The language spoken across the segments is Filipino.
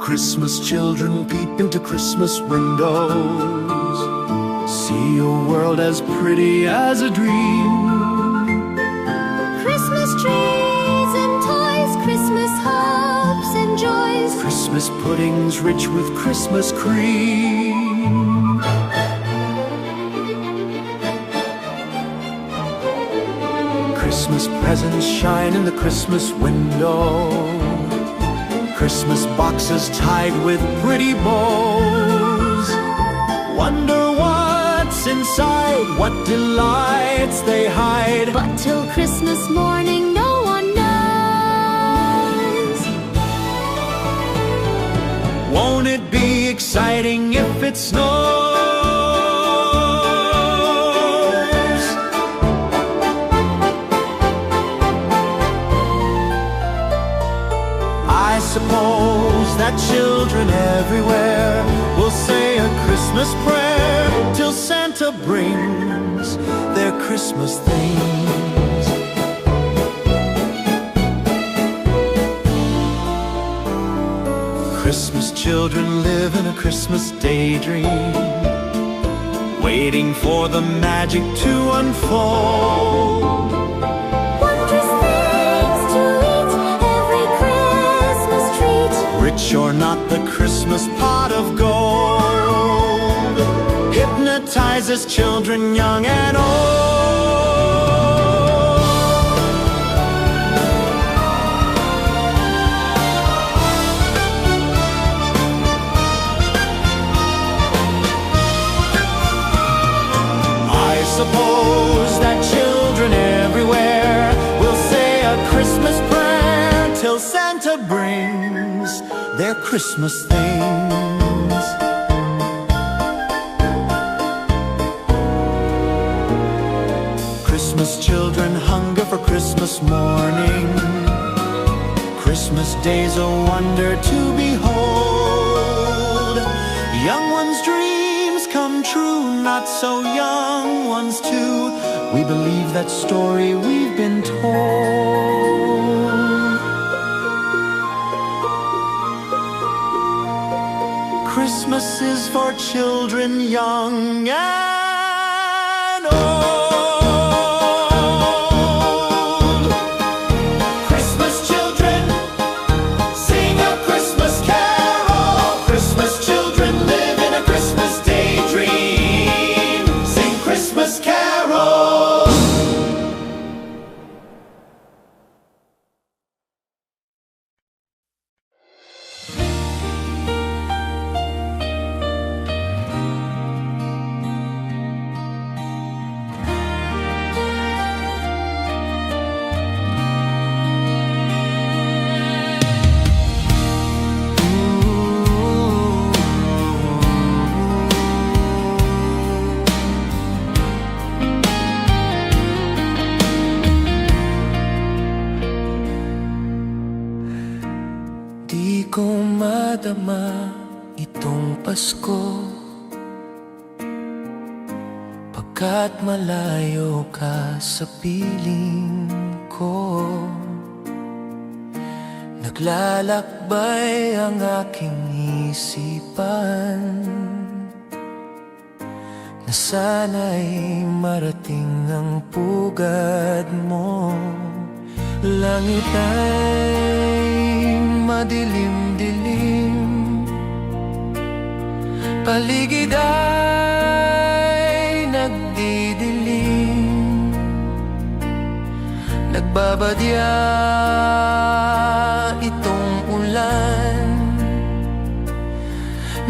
Christmas children peep into Christmas windows, see a world as pretty as a dream. Christmas trees and toys, Christmas hopes and joys, Christmas puddings rich with Christmas cream. Christmas presents shine in the Christmas window, Christmas boxes tied with pretty bows. Wonder what's inside, what delights they hide, but till Christmas morning no one knows. Won't it be exciting if it snows? I suppose that children everywhere will say a Christmas prayer till Santa brings their Christmas things. Christmas children live in a Christmas daydream, waiting for the magic to unfold. Rich or not, the Christmas pot of gold hypnotizes children young and old. I suppose that children everywhere will say a Christmas prayer till Santa brings their Christmas things. Christmas children hunger for Christmas morning, Christmas day's a wonder to behold. Young ones' dreams come true, not so young ones too. We believe that story we've been told. Christmas is for children young and old. Christmas children, sing a Christmas carol. Christmas children live in a Christmas daydream. Sing Christmas carols. Di ko madama itong Pasko, pagkat malayo ka sa piling ko. Naglalakbay ang aking isipan, na sana'y marating ang pugad mo. Langit ay madilim-dilim, paligid ay nagdidilim, nagbabadya itong ulan,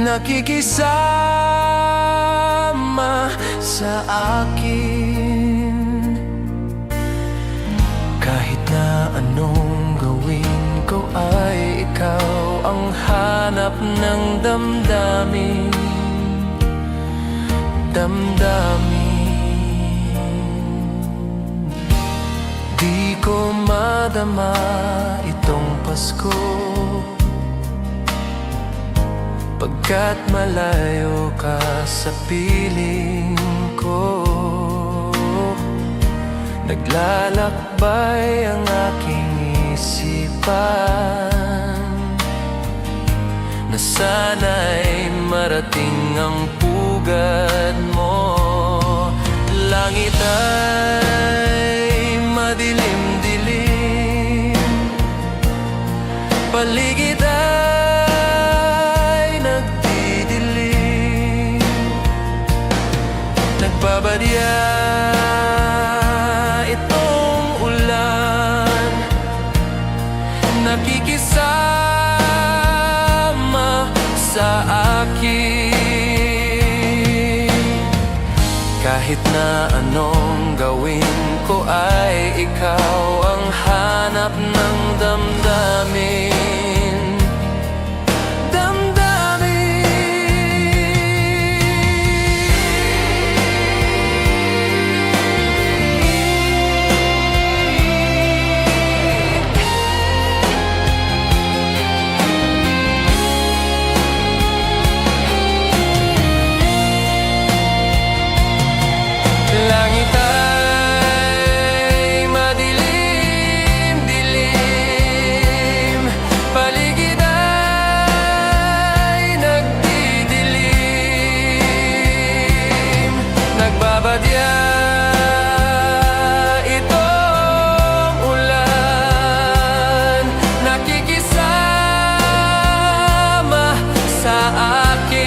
nakikisama sa akin. Kahit na anong gawin ko ay ikaw ang hanap ng damdamin. Di ko madama itong Pasko, pagkat malayo ka sa piling ko. Naglalakbay ang aking isipan, na sana'y marating ang pugad mo. Langit ay madilim-dilim, paligid ay nagdidilim, nagbabadya itong ulan, nakikisama sa akin. Kahit na anong gawin ko ay ikaw ang hanap ng damdamin. Langit ay madilim-dilim, paligid ay nagdidilim, nagbabadya itong ulan, nakikisama sa akin.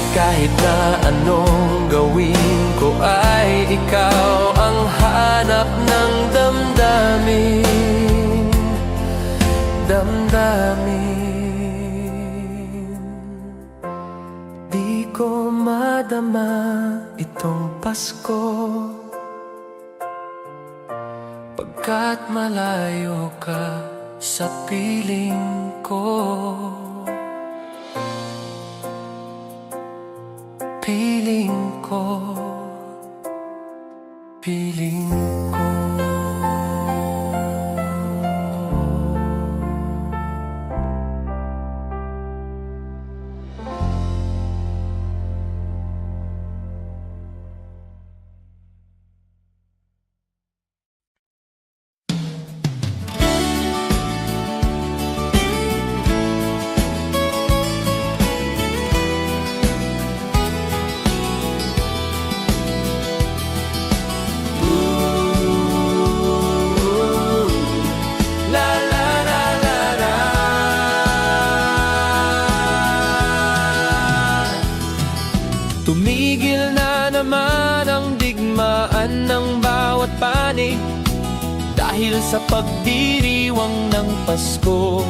Kahit na anong gawin ko ay ikaw ang hanap ng damdamin. Di ko madama itong Pasko, pagkat malayo ka sa piling ko. Piling ko, piling ko. Tumigil na naman ang digmaan ng bawat panig dahil sa pagdiriwang ng Pasko.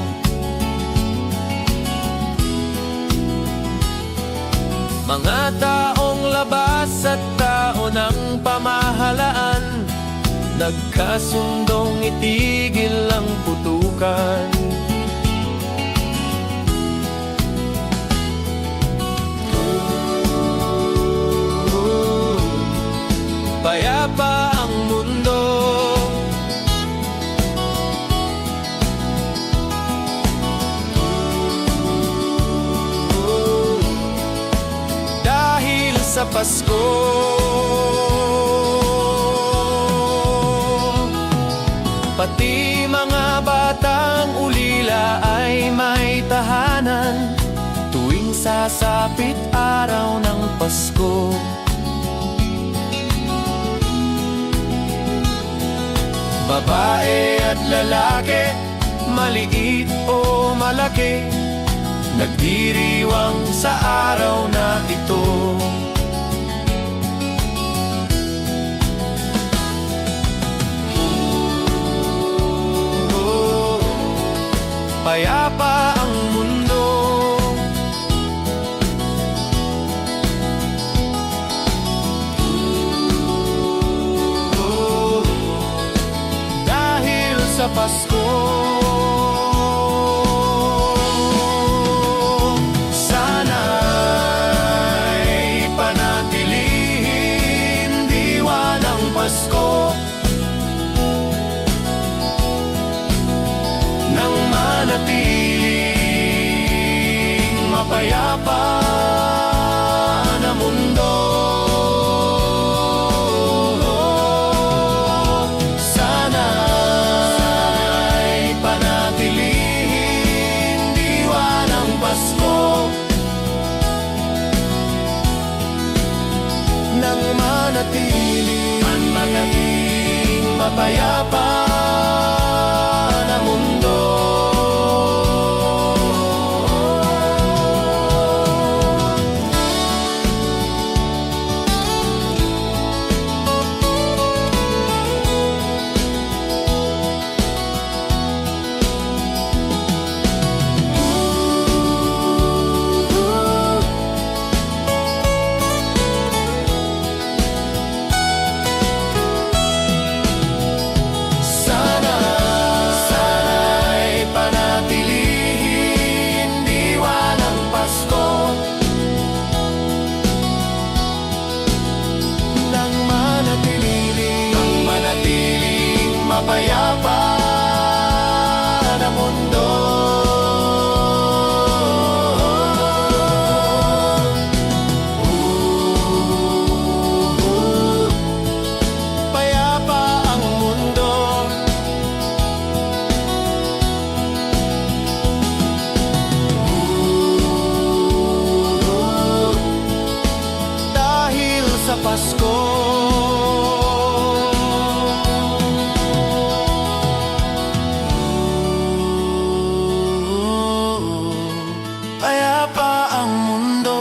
Mga taong labas at tao ng pamahalaan nagkasundong itigil ang putukan. Payapa ang mundo, dahil sa Pasko. Pati mga batang ulila ay may tahanan tuwing sasapit araw ng Pasko. Babae at lalaki, maliit o malaki, nagdiriwang sa araw na ito. Payapa ang mundo, dahil sa Pasko. Sana'y panatilihin diwa ng Pasko nang manatiling mapayapa na mundo. Sana'y nang manatiling mapayapa na mundo. Sana'y panatilihin diwa ng Pasko nang manatiling mapayapa na mundo. Payapa ang mundo. Dahil sa Pasko. Payapa ang mundo.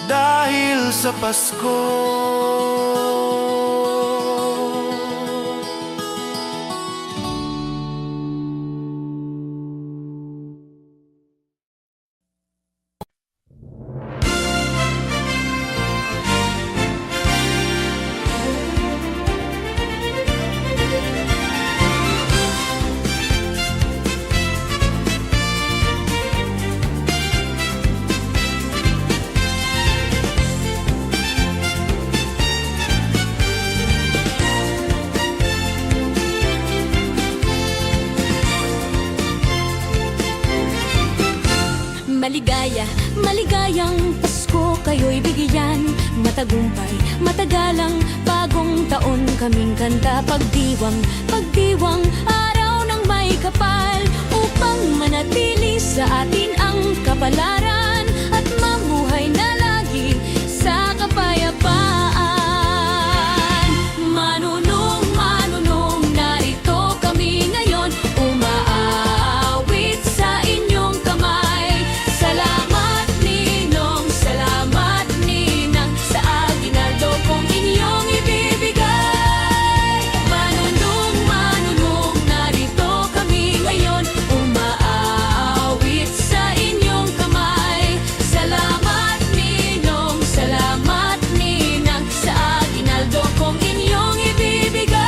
Dahil sa Pasko. Maligaya, maligayang Pasko kayo'y bigyan. Matagumpay, matagalang bagong taon kaming kanta. Pagdiwang, pagdiwang, araw ng may kapal, upang manatili sa atin ang kapalaran at mamuhay na lagi sa kapayapaan. Manunong, manunong, narito kami ngayon, umaawit sa inyong kamay. Salamat ninong, salamat ninang, sa aginaldo kong inyong ibibigay. Manunong, manunong, narito kami ngayon, umaawit sa inyong kamay. Salamat ninong, salamat ninang, sa aginaldo kong inyong ibibigay.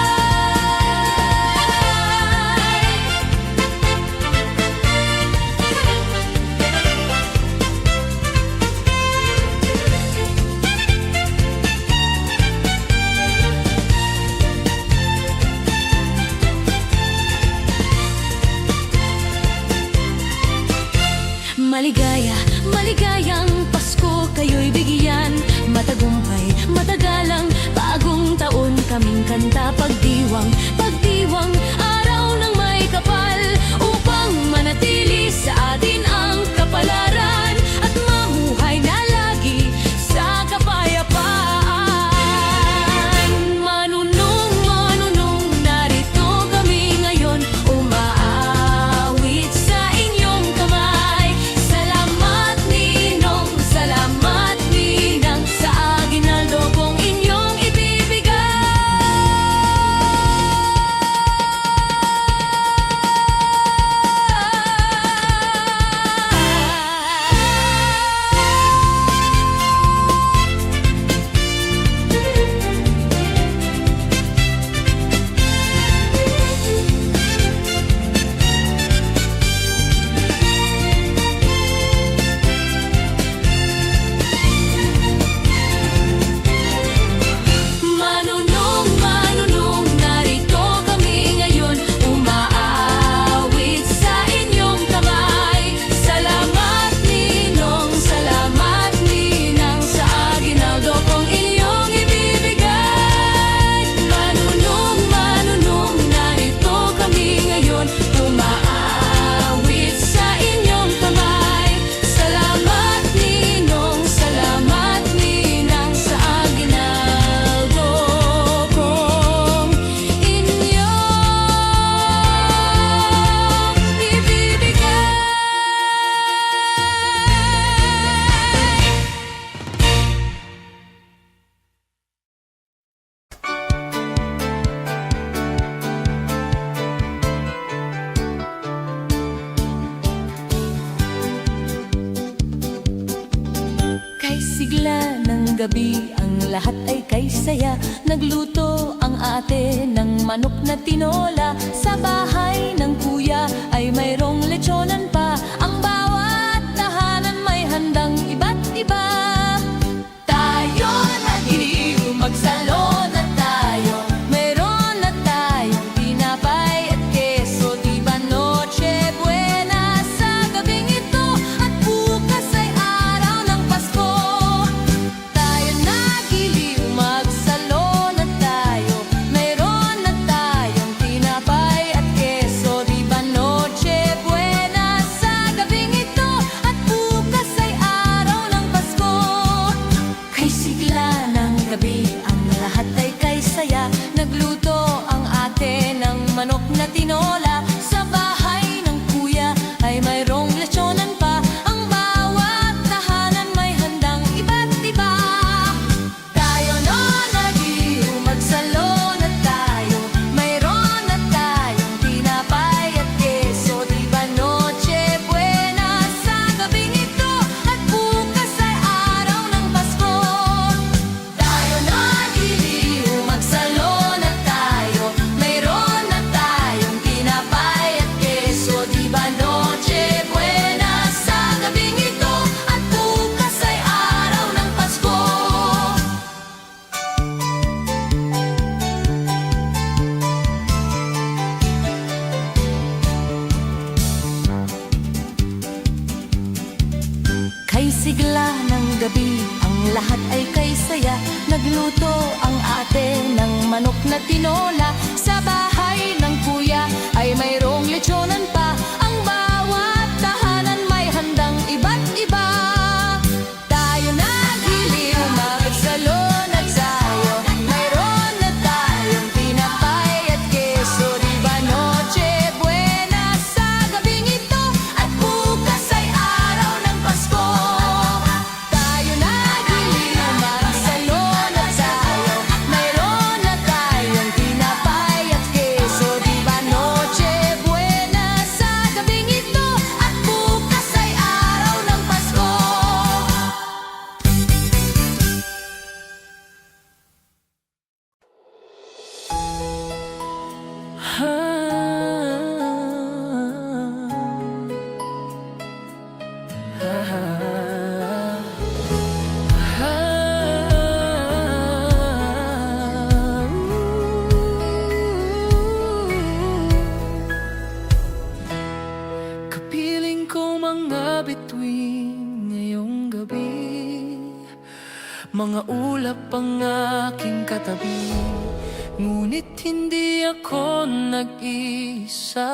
Maligaya, maligayang Pasko kayo'y bigyan. Matagumpay, matagalang bagong taon kaming kanta. Pagdiwang, pagdiwang, araw ng may kapal, upang manatili sa atin ang kapalaran at mamuhay na lagi sa kapayapaan. Manunong, manunong, narito kami ngayon, umaawit sa inyong kamay. Salamat ninong, salamat ninang, sa aginaldo kong inyong ibibigay. gabi ang lahat ay kay saya. Nagluto ang ate ng manok na tinola. Sa bahay ng kuya ay mayroong lechonan pa. Ang bawat tahanan may handang iba't iba. Tayo nagiliw, magsalon na tayo. Mayroon na tayong tinapay at keso. Di ba Noche Buena sa gabing ito? At bukas ay araw ng Pasko. Tayo nagiliw, magsalon na tayo. Mayroon na tayong tinapay at keso. Di ba Noche Buena sa gabing ito? At bukas ay araw ng Pasko. Kay sigla ng gabi ang lahat ay kay saya. Nagluto ang ate ng manok na tinola. Sa bahay ng kuya ay mayroong lechonan pa. Ang bawat tahanan may handang iba't iba. Tayo no nagiliw, magsalon na tayo. Mayroon na tayong tinapay at keso. Di ba Noche Buena sa gabing ito? At bukas ay araw ng Pasko. Tayo nagiliw, magsalon na tayo. Mayroon na tayong tinapay at keso. Di ba Noche Buena sa gabing ito? At bukas ay araw ng Pasko. Kay sigla ng gabi ang lahat ay kay saya. Nagluto ang ate ng manok na tinola. Sa bahay ng kuya ay mayroong lechonan pa. Ang bawat tahanan may handang iba't iba. Tayo nagiliw, magsalon na tayo. Mayroon na tayong tinapay at keso. Di ba Noche Buena sa gabing ito? At bukas ay araw ng Pasko. Tayo nagiliw, magsalon na tayo. Mayroon na tayong tinapay at keso. Di ba Noche Buena sa gabing ito? At bukas ay araw ng Pasko. Kapiling ko mga bituin ngayong gabi. Mga ulap ang aking katabi. Ngunit hindi ako nag-isa,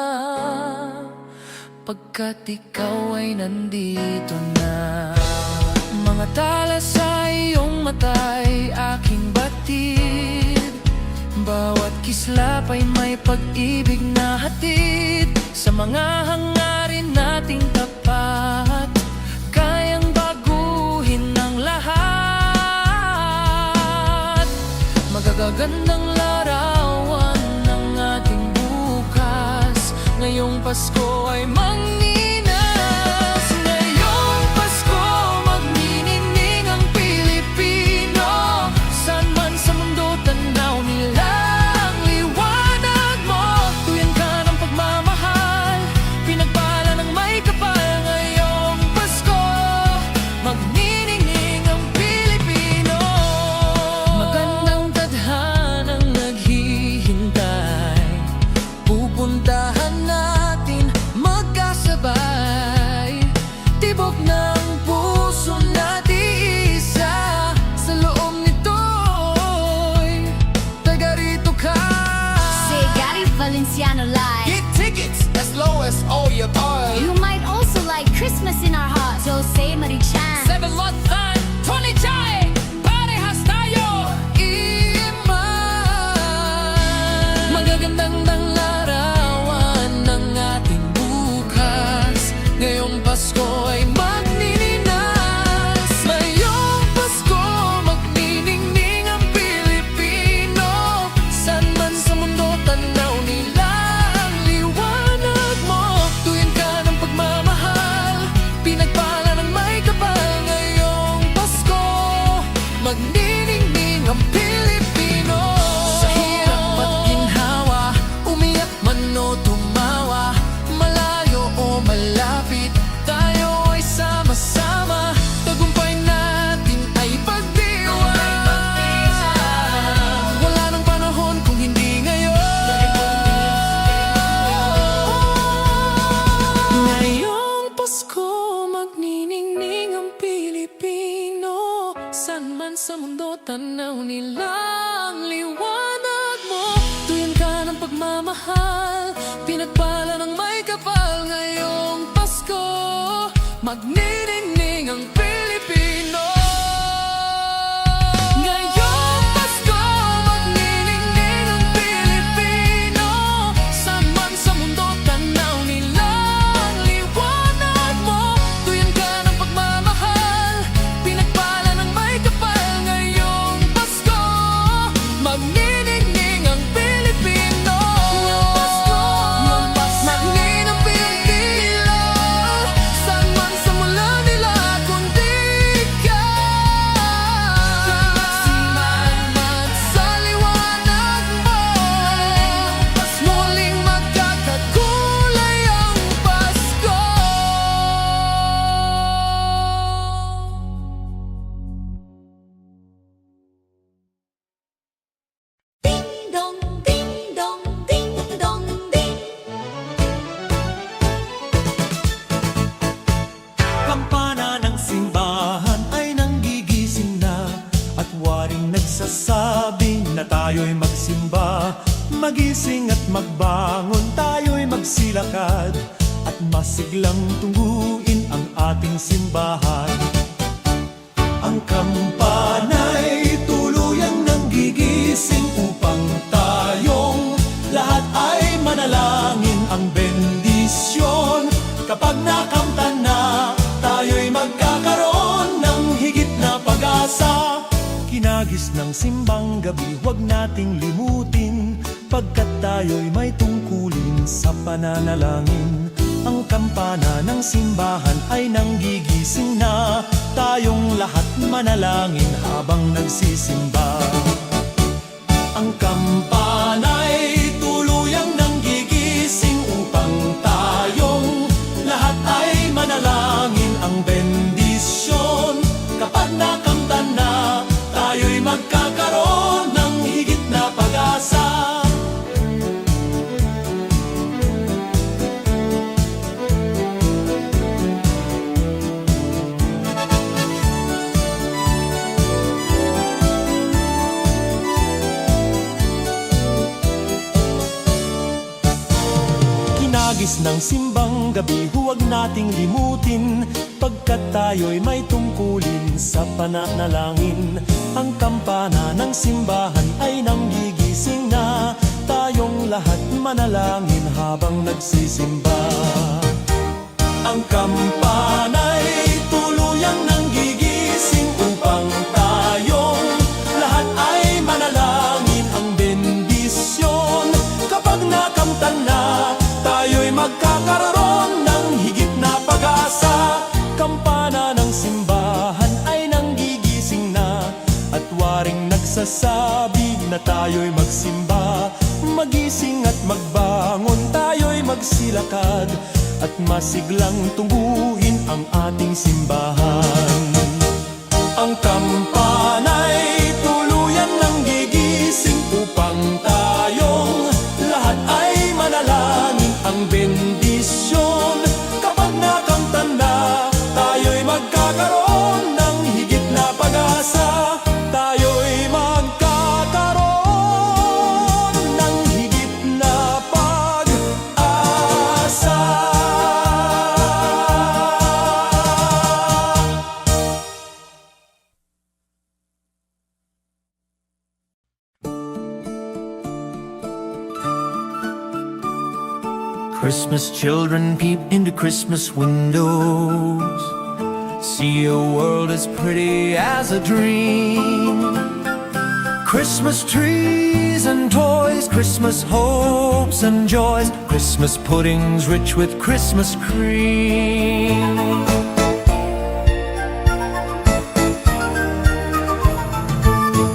pagkat ikaw ay nandito na. Mga tala sa iyong mata'y aking batid. Bawat kislap ay may pag-ibig na hatid. Sa mga hangarin nating tapat, kayang baguhin ng lahat. Magagagandang larawan ng ating bukas. Ngayong Pasko ay manginas. Ngayong Pasko magninining ang Pilipino. Saan man sa mundo tanaw nila ang liwanag mo. Tuyan ka ng pagmamahal, pinagpala ng may kapal. Ngayong Pasko magniningning ang Pilipino. Magandang tadhanang naghihintay. Pupuntahan natin magkasabay. Tanaw nila ang liwanag mo, tuyan ka ng pagmamahal, pinagpala ng may kapal ngayong Pasko. Magniningning ang Pilipino. Ngayong Pasko, magniningning ang Pilipino. Saan man sa mundo, tanaw nila ang liwanag mo, tuyan ka ng pagmamahal, pinagpala ng may kapal ngayong Pasko. Magniningning ang Pilipino. Magniningning ang Pilipino. Saan man sa mula nila kundi ikaw. Simanman sa liwanag mo, muling magkakakulay ang Pasko. Ding dong, ding dong, ding dong, ding. Kampana ng simbahan ay nanggigising na, at waring nagsasabi na tayo'y magsimba. Magising at magbangon, tayo'y magsilakad, at masiglang tungguin ang ating simbahan. Ang kampana'y tuluyang nanggigising upang tayong lahat ay manalangin ang bendisyon. Kapag nakamtan na, tayo'y magkakaroon ng higit na pag-asa. Kinagis ng simbang gabi, huwag nating limutin, pagkat tayo'y may tungkulin sa pananalangin. Ang kampana ng simbahan ay nanggigising na, tayong lahat manalangin habang nagsisimba. Ang kampana'y tuluyang nanggigising upang tayong lahat ay manalangin ang bendisyon. Kapag nakamtan na, tayo'y magkakaroon ng higit na pag-asa. Kinagis ng simbang gabi, huwag nating limutin, pagkat tayo'y may tungkulin sa pananalangin. Ang kampana ng simbahan ay nanggigising na, tayong lahat manalangin habang nagsisimba. Ang kampana'y tuluyang nanggigising upang tayong lahat ay manalangin ang bendisyon. Kapag nakamtan na, tayo'y magkakaroon ng higit na pag-asa. Kampana ng simbahan ay nanggigising na, at waring nagsasabi na tayo'y magsimba. Magising at magbangon, tayo'y magsilakad, at masiglang tungguin ang ating simbahan. Ang kampana'y tuluyan nanggigising upang tayong lahat ay manalangin ang bendisyon. Kapag nakamtan na, tayo'y magkakaroon ng higit na pag-asa. Tayo'y magkakaroon ng higit na pag-asa. Christmas children peep into Christmas windows, see a world as pretty as a dream. Christmas trees and toys, Christmas hopes and joys, Christmas puddings rich with Christmas cream.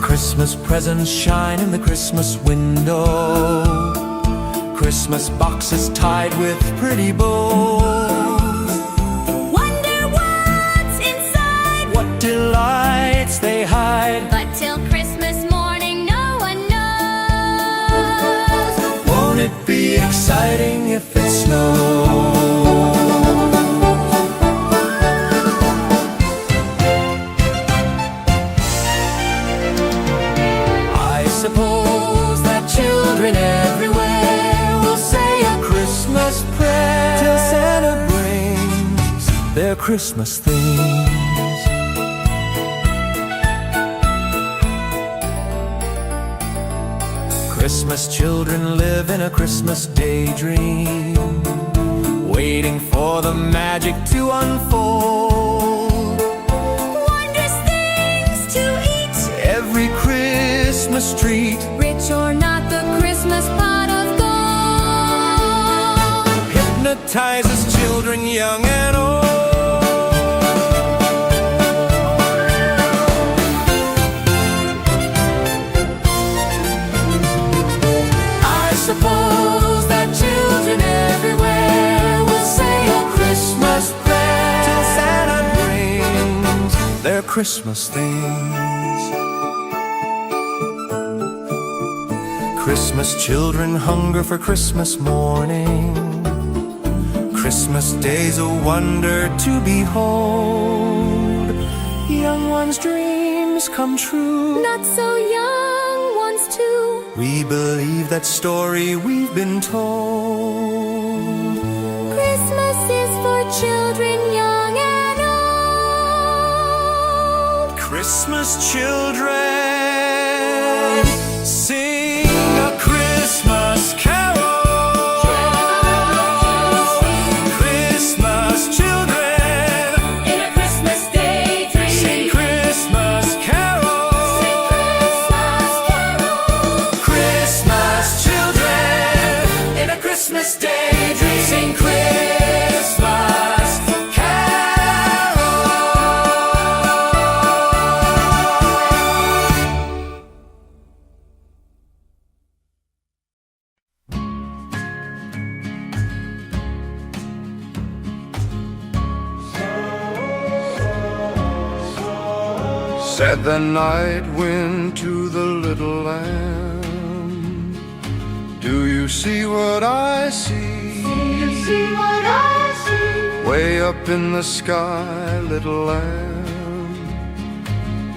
Christmas presents shine in the Christmas window, Christmas boxes tied with pretty bows. Wonder what's inside, What delights they hide. but till Christmas morning no one knows. Won't it be exciting if it snows? their Christmas things. Christmas children live in a Christmas daydream, waiting for the magic to unfold. Wondrous things to eat, Every Christmas treat rich or not, the Christmas pot of gold. hypnotizes children young and old. I suppose that children everywhere will say a Christmas prayer till Santa brings their Christmas things. Christmas children hunger for Christmas morning. Christmas day's a wonder to behold. Young ones' dreams come true. Not so young ones too. We believe that story we've been told. Christmas is for children young and old. Christmas children sing a Christmas carol. Christmas children In a Christmas daydream, sing Christmas carols. Christmas carol. Christmas children in a Christmas daydream sing Christmas carols. Said the night wind to the little lamb, do you see what I see? Way up in the sky, little lamb,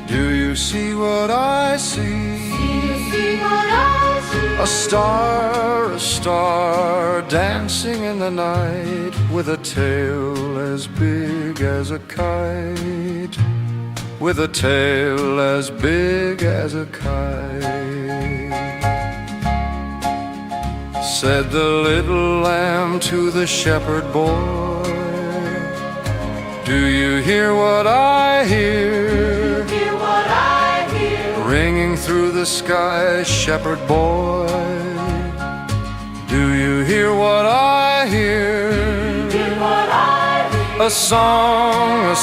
do you see what I see? A star dancing in the night, with a tail as big as a kite, with a tail as big as a kite. Said the little lamb to the shepherd boy, do you hear what I hear? Ringing through the sky, shepherd boy, do you hear what I hear? A song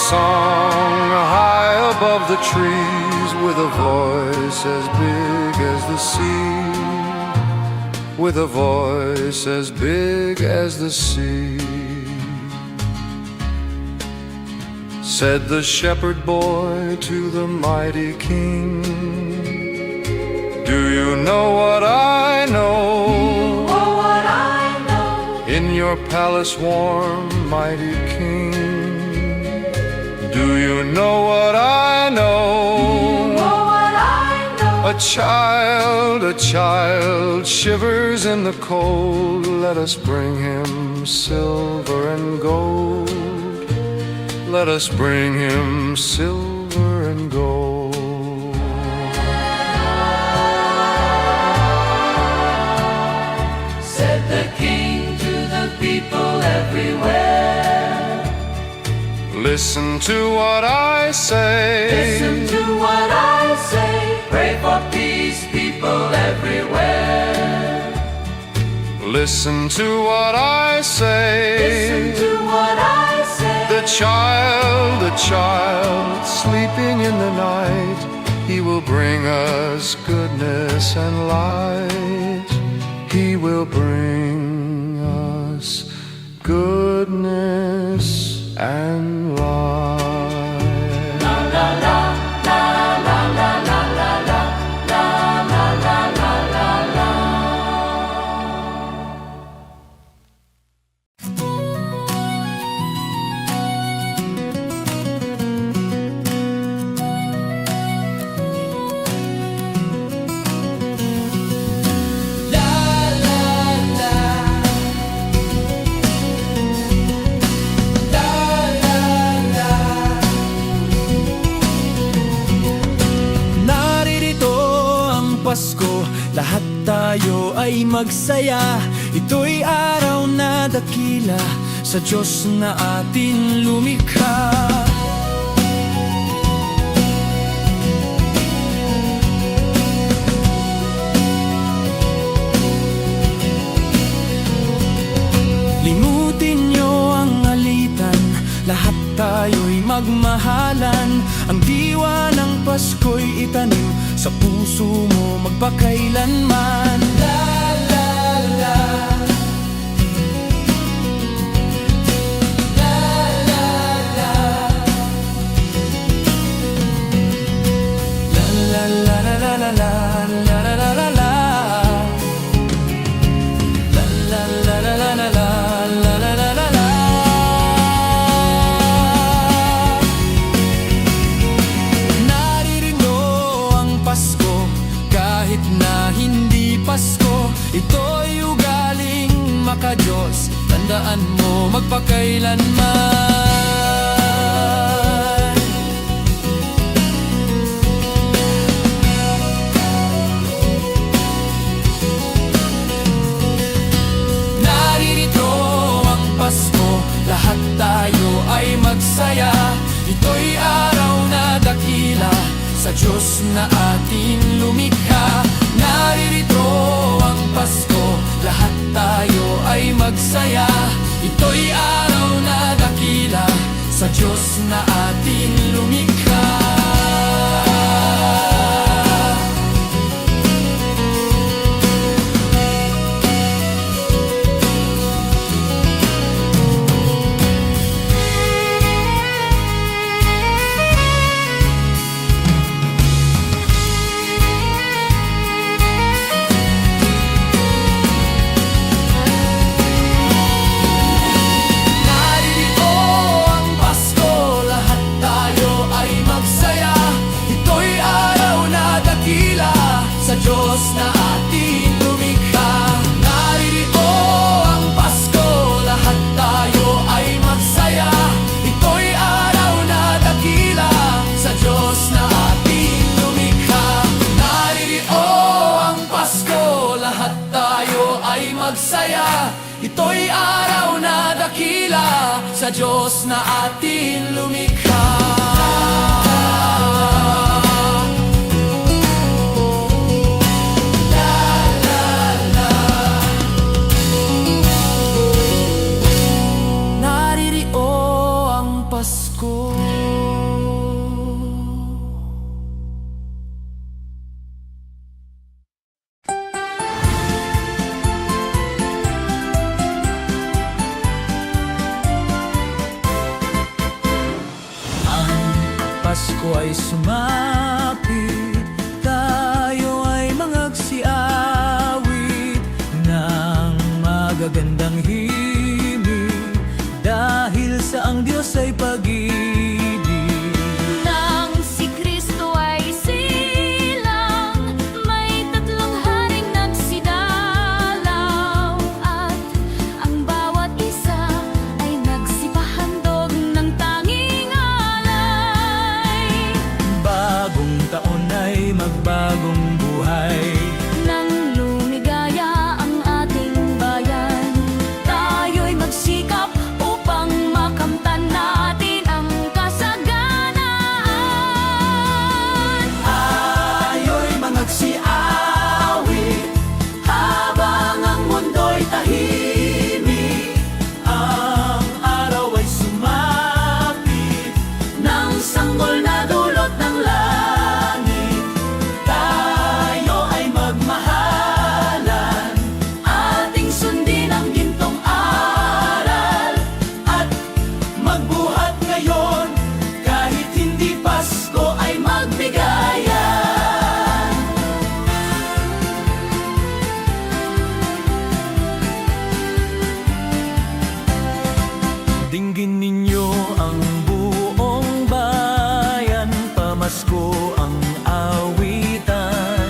high above the trees, with a voice as big as the sea, with a voice as big as the sea. Said the shepherd boy to the mighty king, do you know what I know? In your palace warm, mighty king, do you know what I know? A child shivers in the cold. Let us bring him silver and gold. Let us bring him silver and gold. Said the king to the people everywhere, Listen to what I say. listen to what I say. Pray for peace, people everywhere. Listen to what I say. Listen to what I say. The child sleeping in the night, he will bring us goodness and light. He will bring us goodness and light. ay magsaya. Ito'y araw na dakila sa Diyos na atin lumikha. Limutin niyo ang alitan, lahat tayo'y magmahalan. Ang diwa ng Pasko'y itanim sa puso mo magpakailanman. La la la, la la la, la la la la la la la. Ito'y ugaling maka-Diyos, tandaan mo magpakailanman. Naririto ang Pasko, lahat tayo ay magsaya. Ito'y araw na dakila sa Diyos na ating lumikha. Naririto ang Pasko, lahat tayo ay magsaya. Ito'y araw na dakila sa Diyos na ating lumikha. Sa Diyos na ating lumikha. Naririto ang Pasko, lahat tayo ay magsaya. Ito'y araw na dakila sa Diyos na ating lumikha. Naririto ang Pasko, lahat tayo ay magsaya. Ito'y araw na dakila sa Diyos na ating lumikha. Pasko ay sumapit, tayo ay mangagsiawit ng magagandang himig, dahil sa ang Diyos ay pag-ibig. Nang si Kristo ay silang, may tatlong haring nagsidalaw, at ang bawat isa ay nagsipahandog ng tanging alay. Bagong taon ay magbagong buhay, Nang lumigaya ang ating bayan, tayo'y magsikap upang makamtan natin ang kasaganaan. tayo'y mangagsiawit habang ang mundo'y tahimik. Ang araw ay sumapit ng sanggol na dulot ng langit. Tayo ay magmahalan, ating sundin ang gintong aral, at magbuhat ngayon kahit hindi Pasko ay magbigayan. Dinggin ninyo ang buong bayan, pamasko ang awitan,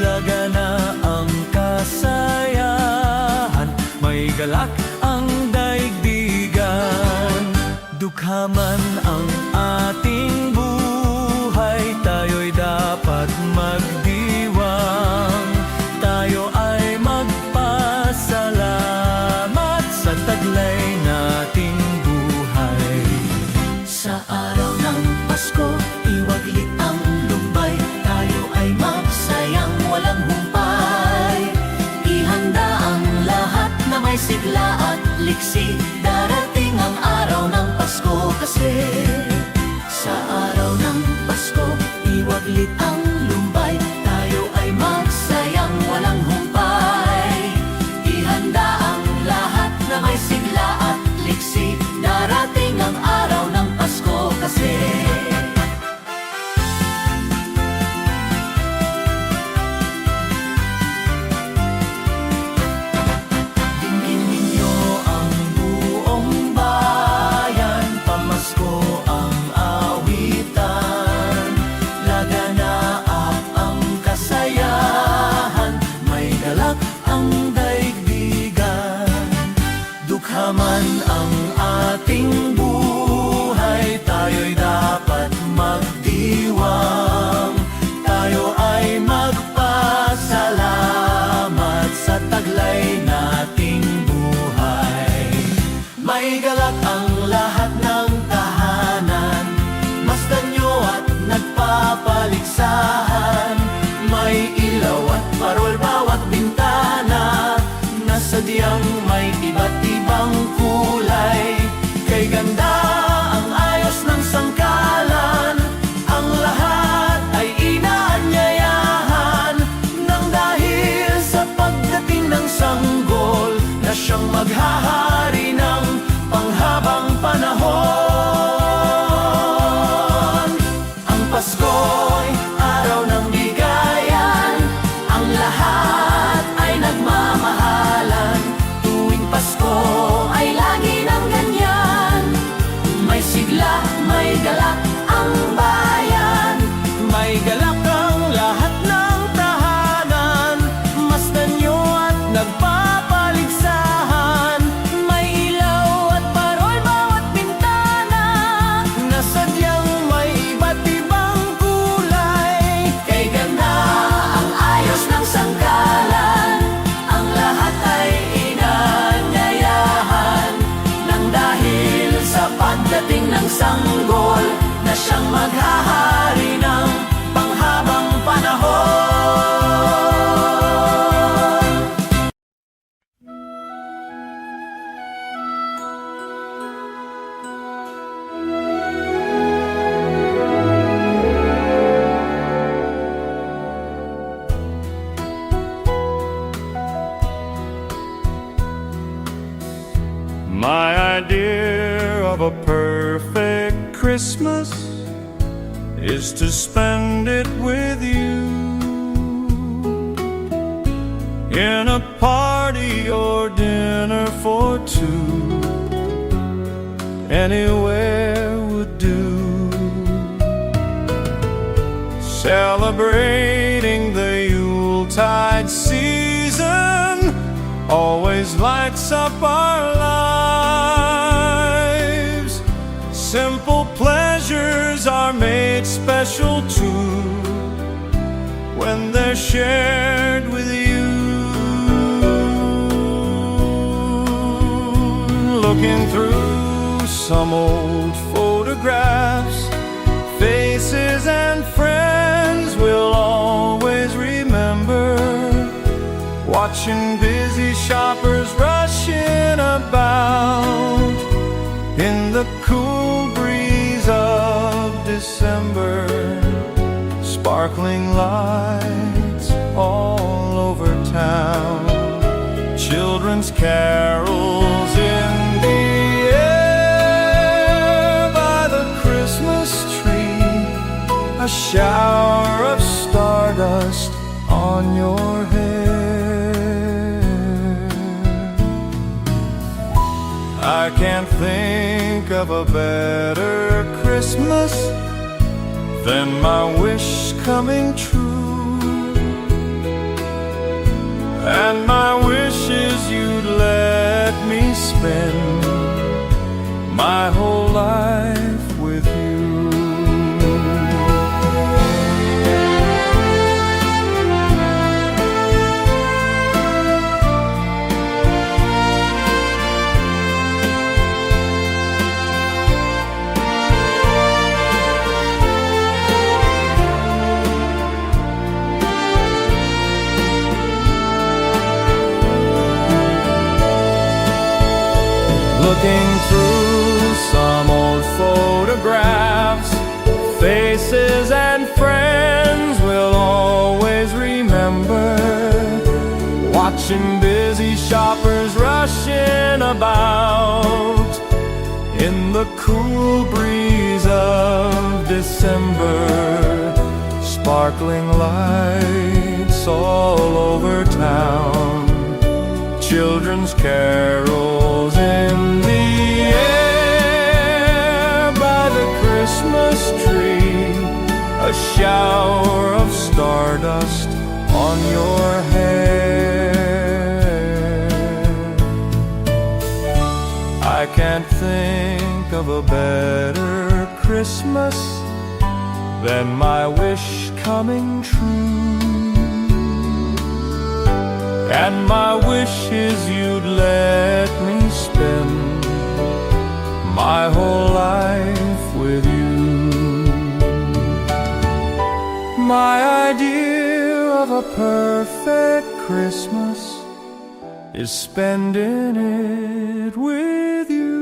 lagana ang kasayahan, may galak ang daigdigan. Dukha man ang ating buhay, tayo'y dapat magdiwang, tayo ay ang lahat ng tahanan. Masdan nyo at nagpapaligsahan. May ilaw at parol bawat bintana, na sadyang may iba't ibang kulay. Kay ganda ang ayos ng sangkalan, ang lahat ay inaanyayahan, nang dahil sa pagdating ng sanggol, na siyang maghahari ng panghabang panahon. Ang Pasko'y araw ng bigayan, ang lahat ay nagmamahalan. Tuwing Pasko ay lagi ng ganyan, may sigla, may galak ang bayan. May galak ang lahat ng tahanan, masdan nyo at nagpapaligsahan. May ilaw at parol bawat bintana, na sadyang may iba't ibang kulay. Kay ganda ang ayos ng sangkalan, ang lahat ay inaanyayahan, nang dahil sa pagdating ng sanggol, na siyang maghahari ng panghabang panahon. My idea of a perfect Christmas is to spend it with you, in a party or dinner for two. Anywhere would do. Celebrating the Yuletide season always lights up our lives. Simple pleasures are made special too, when they're shared with you. Looking through some old photographs, faces and friends we'll always remember. Watching busy shoppers rushing about in the cool breeze of December. Sparkling lights all over town, children's carols in the air by the Christmas tree, a shower of stardust on your hair. I can't think of a better Christmas than my wish coming true. And my wish is you'd let me spend my whole life with you. Looking through some old photographs, faces and friends we'll always remember. Watching busy shoppers rushing about in the cool breeze of December. Sparkling lights all over town, children's carols in the air by the Christmas tree, a shower of stardust on your hair. I can't think of a better Christmas than my wish coming true. And my wish is you'd let me spend my whole life with you. My idea of a perfect Christmas is spending it with you.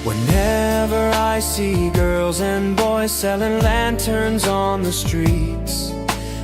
Whenever I see girls and boys selling lanterns on the streets,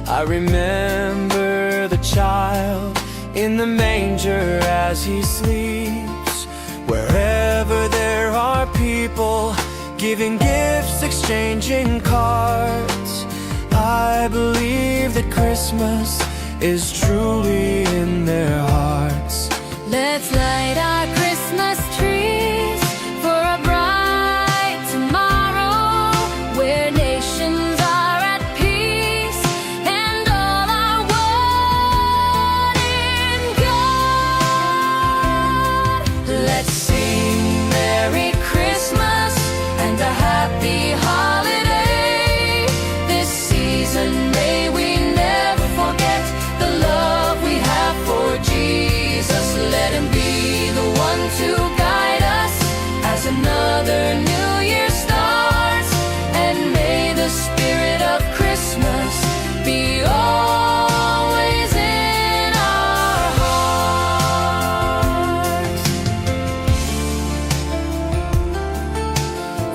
I remember the child in the manger as he sleeps. Wherever there are people giving gifts, exchanging cards, I believe that Christmas is truly in their hearts. Let's light our Christmas trees for a bright tomorrow, where nations are at peace and all are one in God. Let's sing Merry Christmas and a Happy Holiday. This season may we never forget the love we have for Jesus. Let him be the one to guide us as another new year starts, and may the spirit of Christmas be always in our hearts.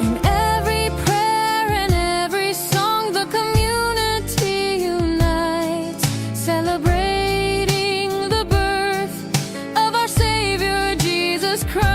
In every prayer and every song, the community unites, celebrating the birth of our Savior Jesus Christ.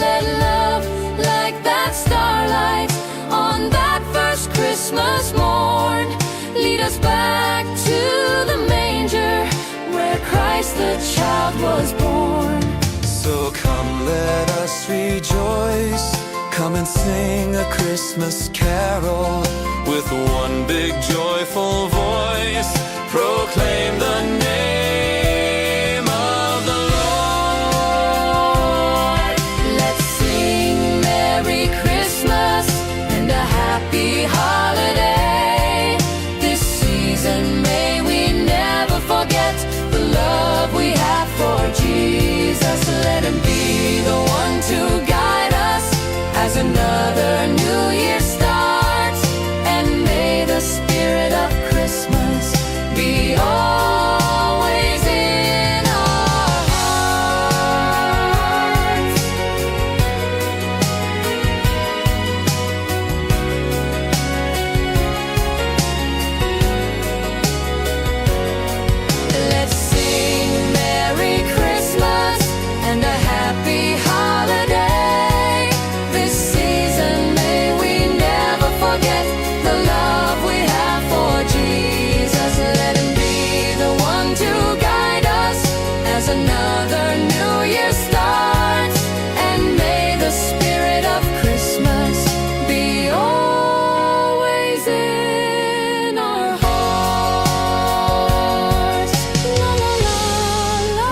Let love, like that starlight on that first Christmas morn, lead us back to the manger where Christ the child was born. So come, let us rejoice. Come and sing a Christmas carol with one big joyful voice. Proclaim the name of the Lord. Let's sing Merry Christmas and a Happy Holiday. This season may we never forget the love we have for Jesus. Let him be the one to guide us as another new year starts, and may the spirit of Christmas be always in our hearts. Let's sing Merry Christmas and a Happy Holiday. This season may we never forget the love we have for Jesus. Let him be the one to guide us as another new year starts, and may the spirit of Christmas be always in our hearts. La la la la la.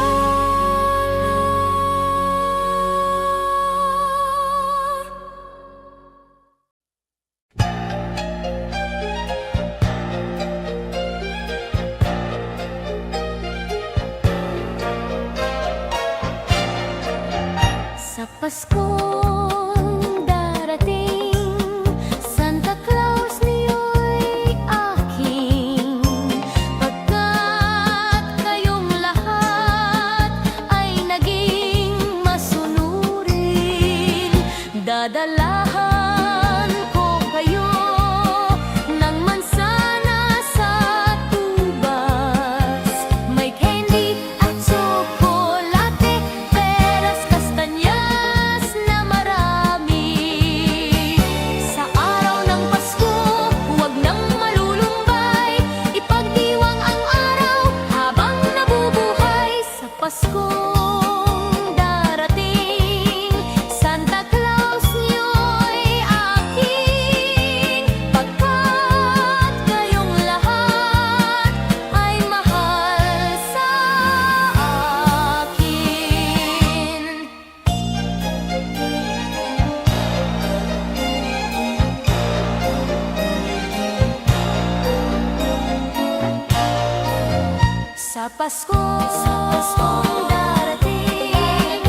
Sa Paskong darating, Santa Claus niyo'y aking, pagkat kayong lahat ay naging masunurin. Dadalahan ko kayo ng mansana sa tubas, may candy at tsokolate, peras, kastanyas na marami. Paskong darating, Santa Claus niyo'y aking, pagkat kayong lahat ay mahal sa akin. Sa Paskong darating,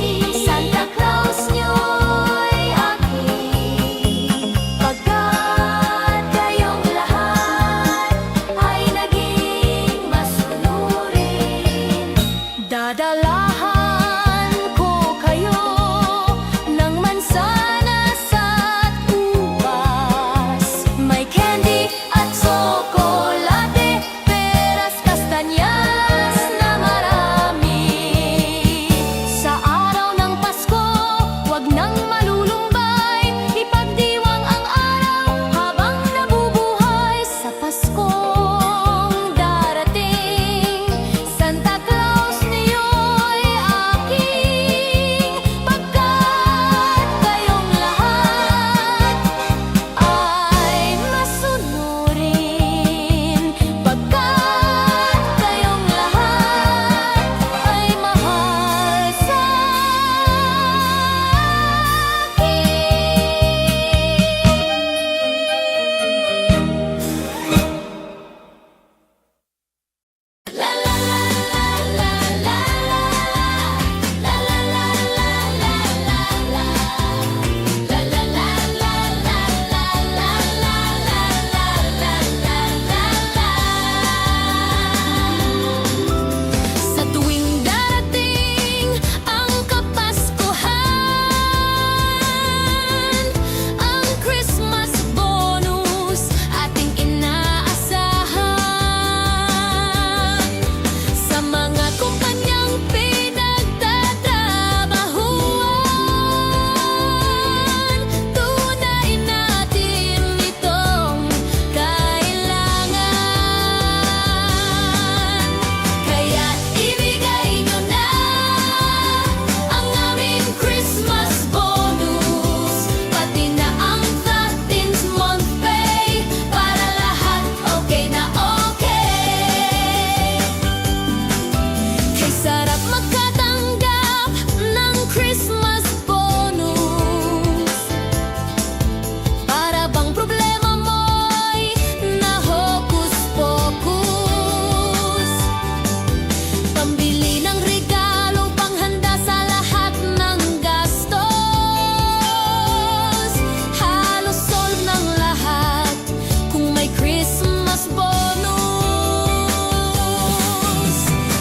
Santa Claus niyo'y aking, pagkat kayong lahat ay naging masunurin. Dadalahan ko kayo ng mansanas at ubas, may candy at tsokolate, peras, kastanyas na marami. Sa araw ng Pasko, wag nang malulumbay, ipagdiwang ang araw habang nabubuhay. Sa Paskong darating, Santa Claus niyo'y aking, pagkat kayong lahat ay masunurin, pagkat kayong lahat ay mahal sa Sa tuwing darating ang Kapaskuhan, ang Christmas bonus ating inaasahan. Sa mga kumpanyang pinagtatrabahuan, tunay natin itong kailangan. Kaya't ibigay nyo na ang aming Christmas bonus, pati na ang 13th month pay, para lahat okay na okay. Kay sarap magkatanggap ng Christmas bonus, para bang problema mo'y nahokus-pokus. Pambili ng regalo, panghanda sa lahat ng gastos, halos solve ng lahat kung may Christmas bonus.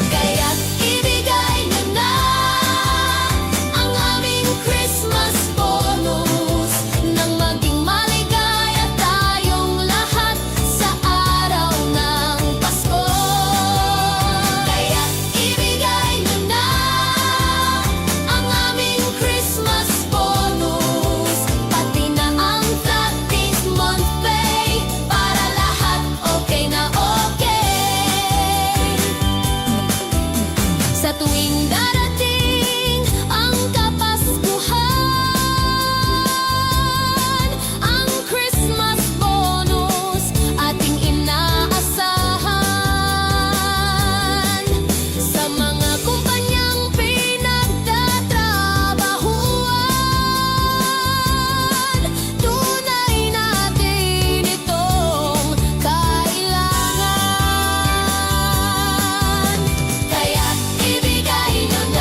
Kaya't ibigay nyo na ang aming Christmas bonus, nang maging maligaya tayong lahat sa araw ng Pasko. Kaya't ibigay nyo na ang aming Christmas bonus, pati na ang 13th month pay, para lahat okay na okay. Sa tuwing darating ang Kapaskuhan, ang Christmas bonus ating inaasahan. Sa mga kumpanyang pinagtatrabahuan, tunay natin itong kailangan. Kaya't ibigay nyo na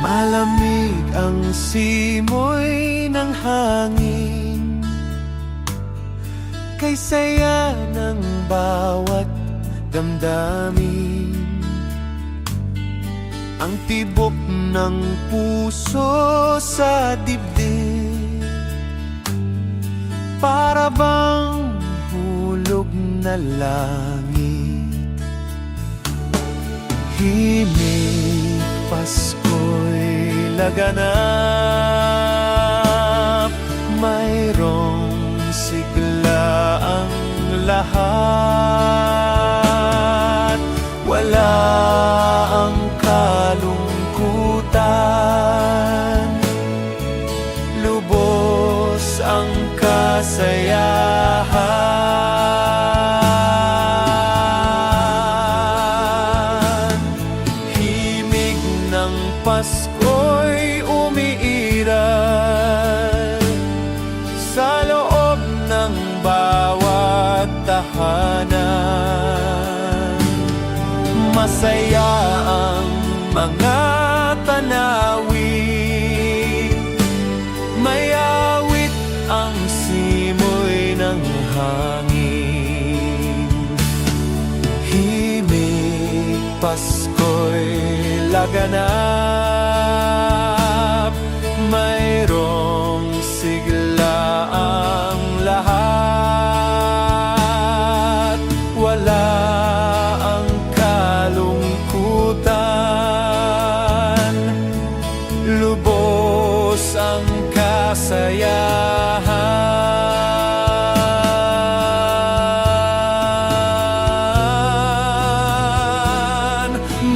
Malamig ang simoy ng hangin, kay saya ng bawat damdamin. Ang tibok ng puso sa dibdib, para bang hulog na langit. Himig Pasko'y laganap, mayroong sigla ang lahat. Wala ang kalungkutan, lubos ang kasayahan. Himig ng Pasko'y umiiral sa loob ng bawat tahanan. Masaya ang mga tanawin, may awit ang simoy ng hangin. Himig Pasko'y laganap, mayroong sigla ang lahat. Wala ang kalungkutan, lubos ang kasayahan.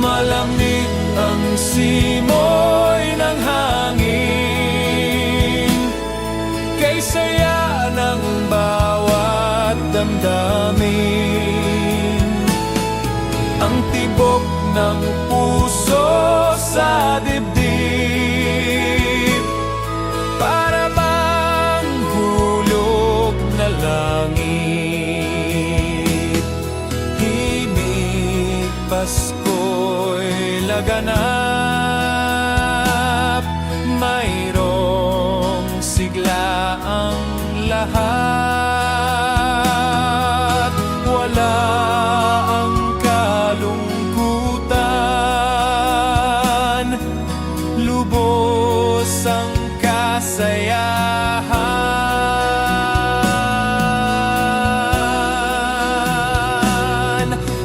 Malamig ang simoy ng hangin, kay saya ng bawat damdamin. Ang tibok ng puso sa dibdib, para bang hulog na langit. Himig Pasko'y laganap, mayroong sigla ang lahat. Wala ang kalungkutan, lubos ang kasayahan.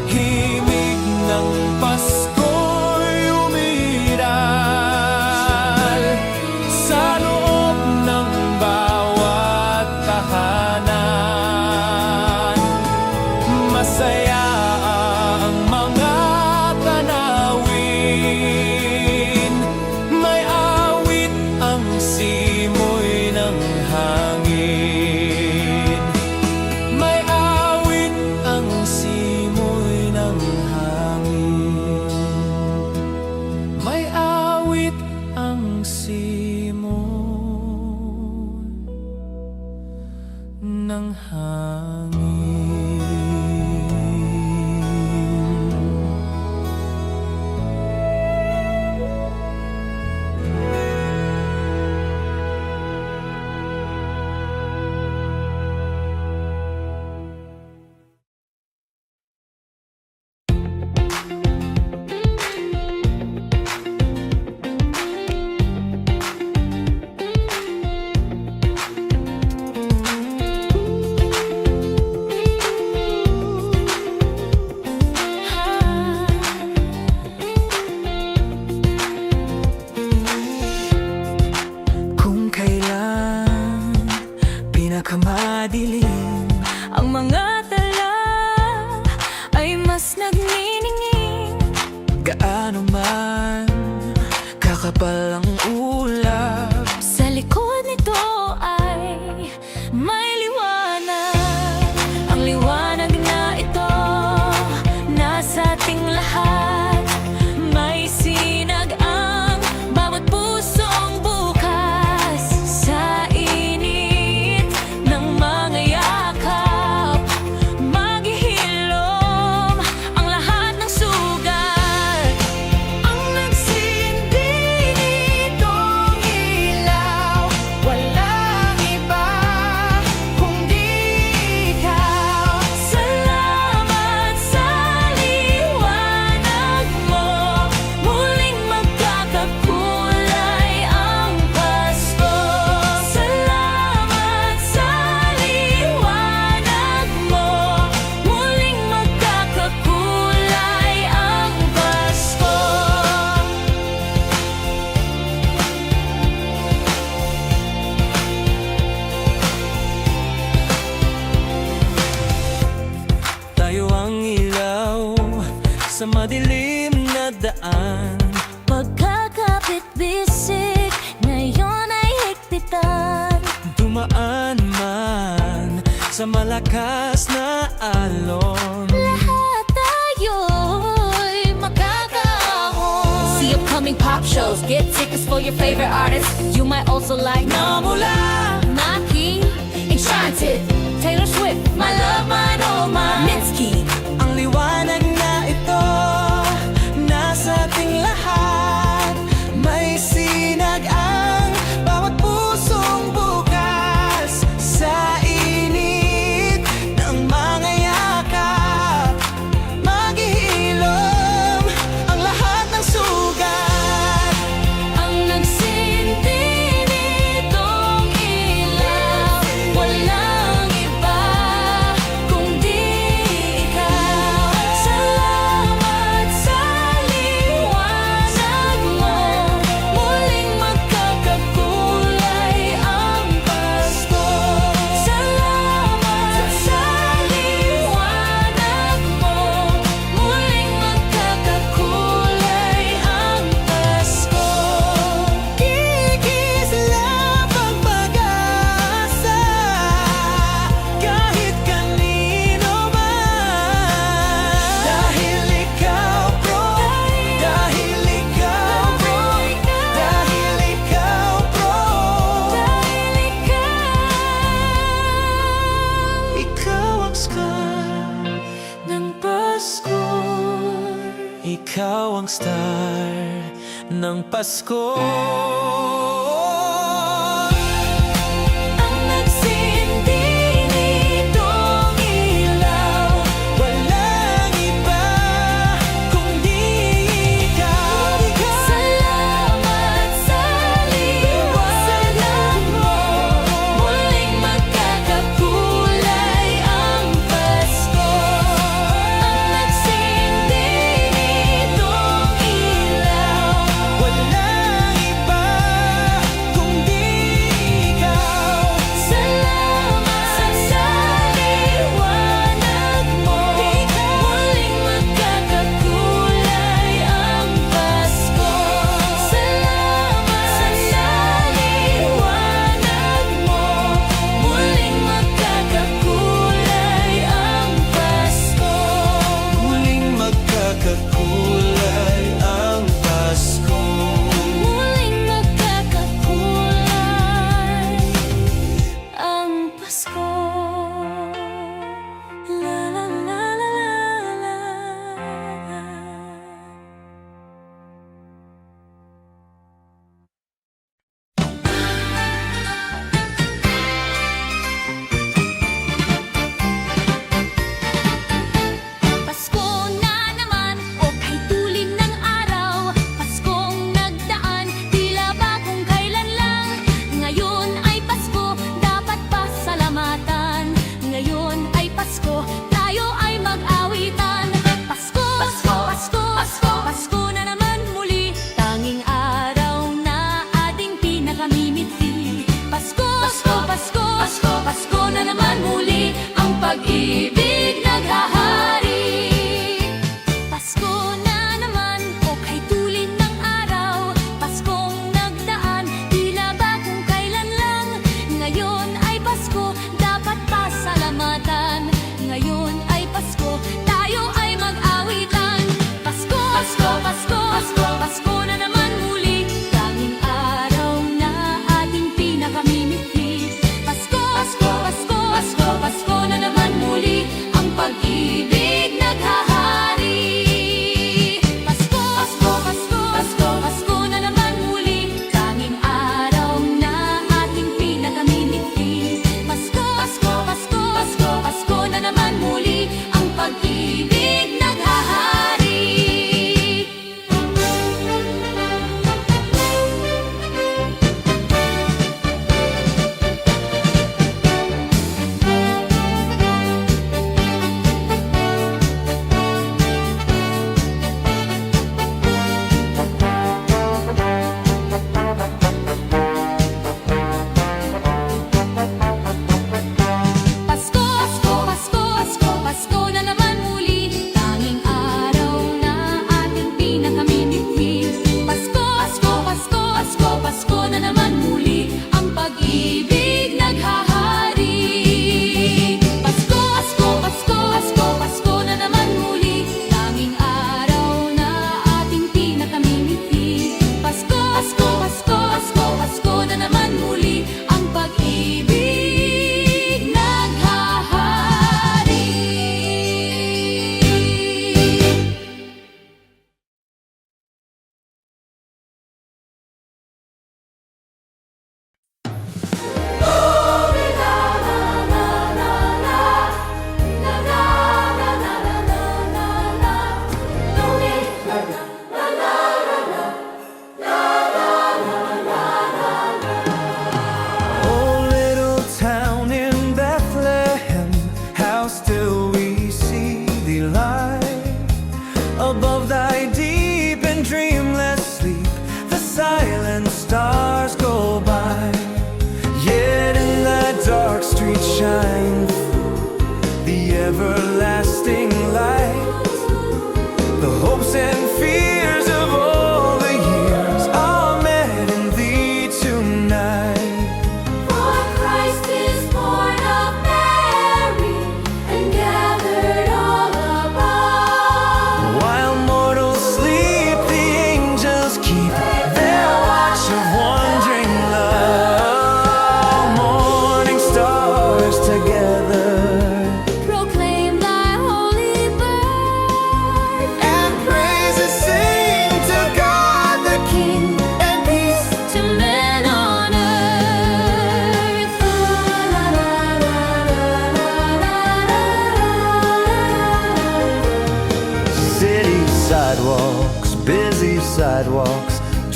Himig ng Pasko'y umiral sa loob ng bawat tahanan. Masaya ang mga tanawin, may awit ang simoy ng hangin. May awit ang simoy ng hangin. May awit ang simoy ng hangin. Kung kailan pinakamadilim, Ang mga tala ay mas nagniningning. gaano man kakapal ang ulap, Sa likod nito ay may liwanag. Ang liwanag na ito nasa ating lahat. May sinag ang bawat pusong bukas. Sa init ng mga yakap, maghihilom ang lahat ng sugat. Ang nagsisindinig malakas na alon. Lahat tayo'y makakaahon. See upcoming pop shows, get tickets for your favorite artists. You might also like Namula, Naki, Enchanted, Taylor Swift, My Love, Mine, Oh Mine, Mitski. ang liwanag na ito nasa ating lahat. May sinag ang bawat pusong bukas sa init ng mga yakap. Maghihilom ang lahat ng sugat. Ang nagsindi nitong ilaw, walang iba kundi ikaw. Salamat sa liwanag mo, muling magkakakulay ang Pasko. Salamat sa liwanag mo, muling magkakakulay ang Pasko. Kikislap ang pag-asa kahit kanino man. Dahil ikaw, bro. Dahil ikaw, bro. Dahil ikaw, bro. Ikaw ang star ng Pasko. Ikaw ang star ng Pasko. Ang nagsindi nitong ilaw, Walang iba kundi ikaw. salamat sa liwanag mo, muling magkakakulay ang Pasko. Ang nagsindi nitong ilaw, Walang iba kundi ikaw. salamat sa liwanag mo, muling magkakakulay ang Pasko. Salamat sa liwanag mo, muling magkakakulay ang Pasko. Muling magkakakulay ang Pasko. Muling magkakakulay ang Pasko. La la la la la la. Pasko na naman, o kahit tulim ng araw. Paskong nagdaan, tila ba kung kailan lang. Ngayon ay Pasko, dapat pasalamatan. Ngayon ay Pasko, tayo ay mag-awitan. Pasko, Pasko, Pasko, Pasko, Pasko na naman muli. Tanging araw na ating pinakamimiti. Pasko, Pasko, Pasko, Pasko, Pasko na naman muli. Ang pag-ibig naghahari. Pasko na naman, o kahit tulin ng araw. Paskong nagdaan, tila ba kung kailan lang. Ngayon ay Pasko, dapat pasalamatan. Ngayon ay Pasko, tayo ay mag-awitan. Pasko, Pasko, Pasko, Pasko, Pasko na naman muli. Tanging araw na ating pinakamimiti. Pasko, Pasko, Pasko, Pasko, Pasko na naman muli.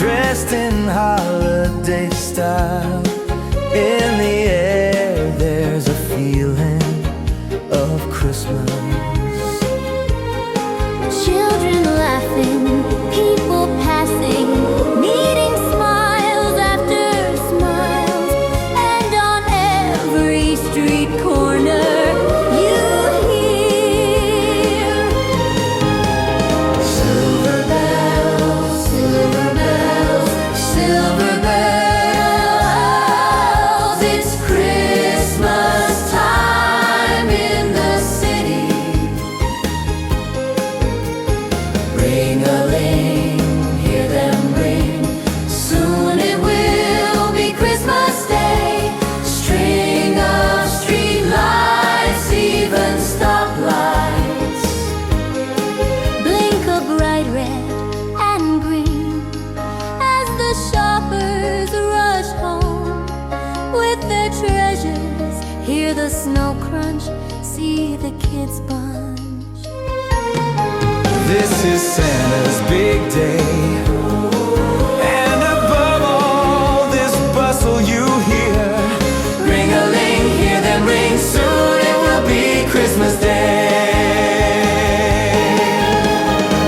dressed in holiday style. In the air there's a feeling of Christmas. Children laughing, people passing, meeting smiles after smiles, and on every street corner you hear silver bells, silver bells, silver bells. It's Christmas time in the city. Ring-a-ling, hear them ring. Soon it will be Christmas Day. String of street lights, even stoplights, blink of bright red and green as the shoppers rush home with their treasures. Hear the snow crunch, see the kids bunch. This is Santa's big day, and above all this bustle you hear, ring-a-ling, hear them ring. Soon it will be Christmas Day.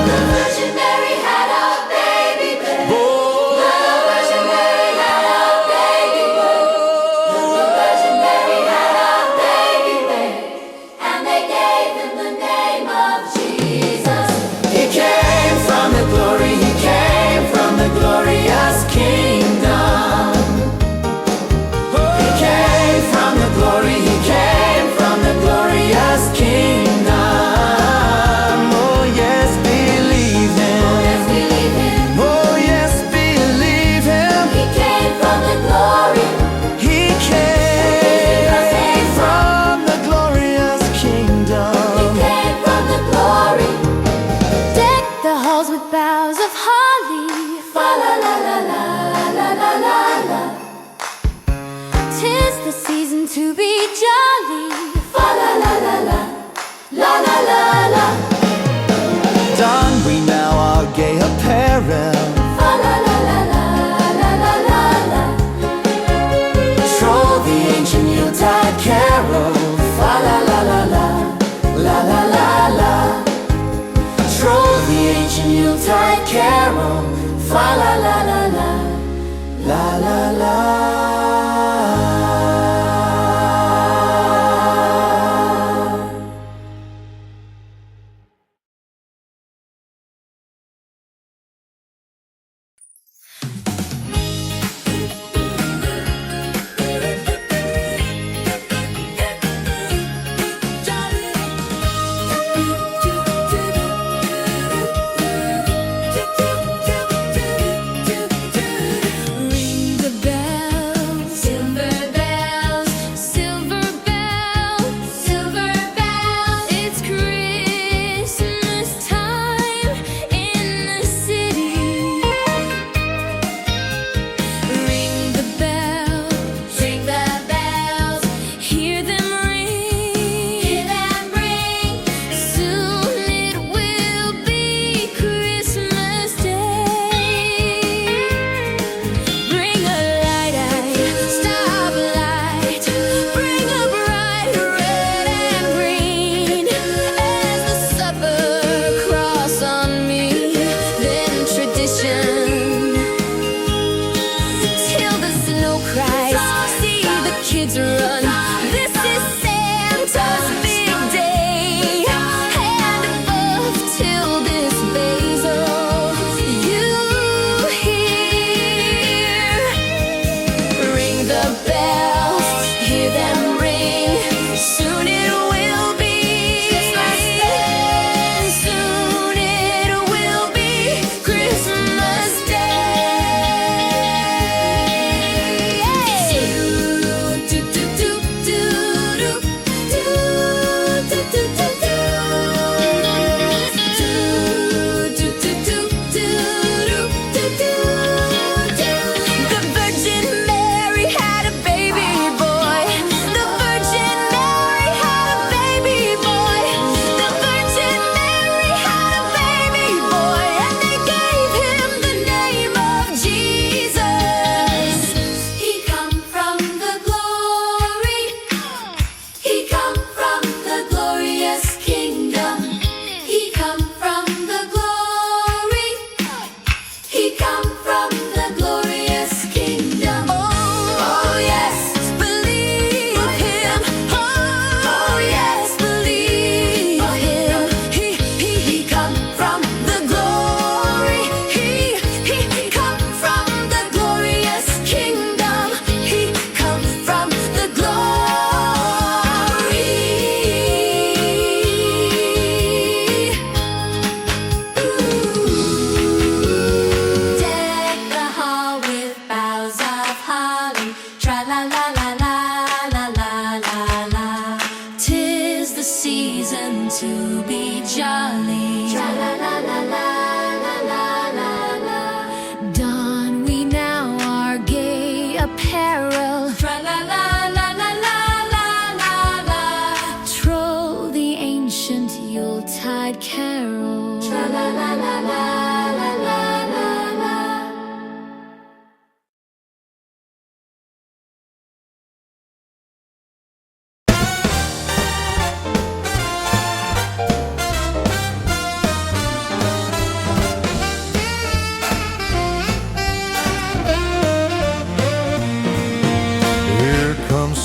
The Virgin Mary had a baby then. The Virgin Mary had a baby boy. The Virgin Mary had a baby then, and they gave him the name of Jesus. He came from the glory, he came from the glorious kingdom. He came from the glory, he came from the glorious kingdom. Oh yes, believe him. Yes, believe him. Oh yes, believe him. He came from the glory. He came from the glorious He kingdom. came from the glory. Deck the halls with boughs of holly. Fa la la la la la la la la. 'Tis the season to be jolly. Fa la la la la la la la la. Don we now our gay apparel. Fa la la la la la la la la. Troll the ancient Yuletide carol. Fa la la la la la la la la. Troll the ancient Yuletide carol. Fa la la la la la la la.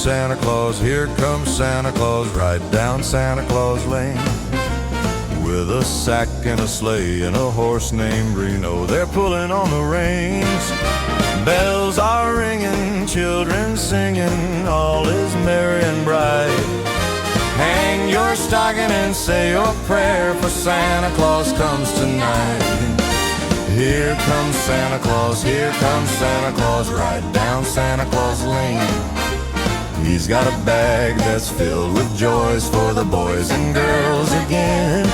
Santa Claus, here comes Santa Claus, right down Santa Claus Lane. With a sack and a sleigh and a horse named Reno, they're pulling on the reins. Bells are ringing, children singing, all is merry and bright. Hang your stocking and say your prayer, for Santa Claus comes tonight. Here comes Santa Claus, here comes Santa Claus, right down Santa Claus Lane. He's got a bag that's filled with joys for the boys and girls again.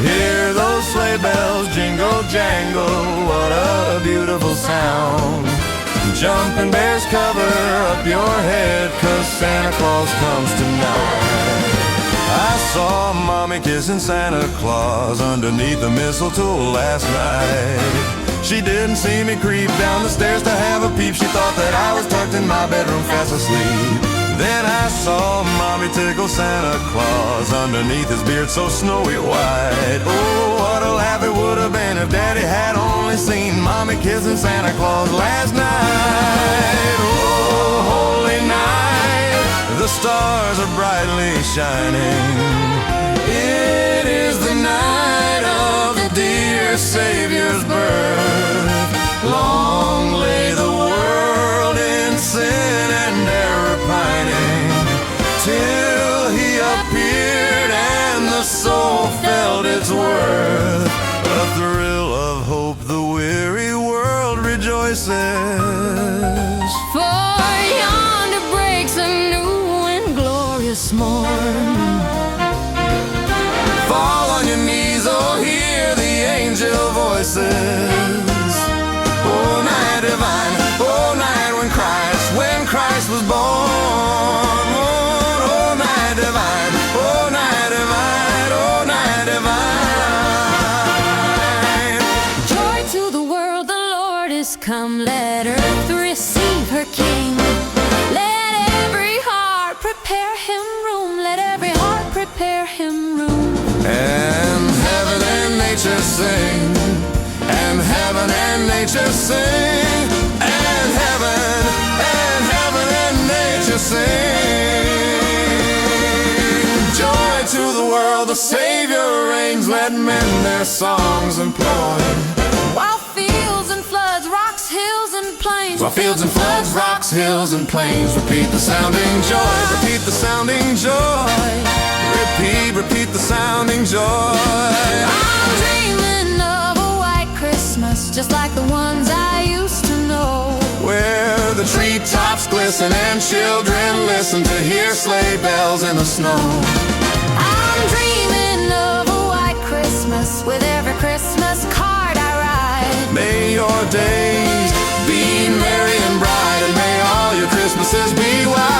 Hear those sleigh bells jingle jangle, what a beautiful sound. Jumping bears, cover up your head, 'cause Santa Claus comes tonight. I saw Mommy kissing Santa Claus underneath the mistletoe last night. She didn't see me creep down the stairs to have a peep. She thought that I was tucked in my bedroom fast asleep. Then I saw Mommy tickle Santa Claus underneath his beard so snowy white. Oh, what a laugh it would have been if Daddy had only seen Mommy kissing Santa Claus last night. Oh, holy night, the stars are brightly shining. It is the night of the dear Savior's birth. Long lay the world in sin and error pining, till he appeared and the soul felt its worth. A thrill of hope, the weary world rejoices. For yonder breaks a new and glorious morn. Fall on your knees, oh, hear the angel voices. Oh, night divine, oh, night when Christ was born. Oh, night divine, oh, night divine, oh, night divine. Joy to the world, the Lord is come. Let earth receive her King. Let every heart prepare him room. Let every heart prepare him room. And heaven and nature sing, and heaven and nature sing, and heaven and nature sing. Joy to the world, the Savior reigns, let men their songs employ. While fields and floods, rocks, hills and plains, While fields and floods, rocks, hills and plains, repeat the sounding joy, repeat the sounding joy. Repeat the sounding joy. I'm dreaming of a white Christmas, just like the ones I used to know, Where the treetops glisten and children listen to hear sleigh bells in the snow. I'm dreaming of a white Christmas with every Christmas card I write. May your days be merry and bright, and may all your Christmases be white.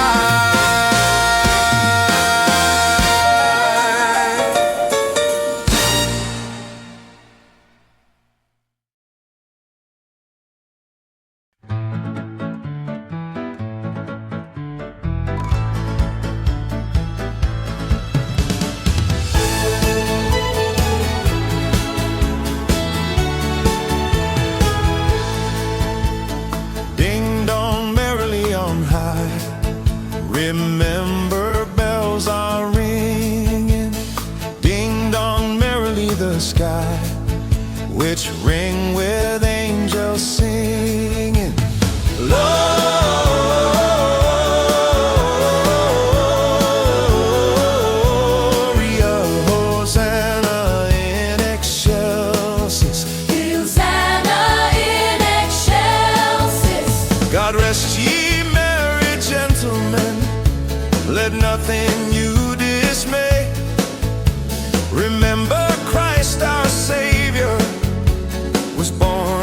Ding dong merrily on high, remember bells are ringing. Ding dong merrily the sky, which ring with angels singing. Gloria, Hosanna in excelsis. Hosanna in excelsis. God rest ye merry gentlemen, let nothing you dismay. Remember Christ our Savior was born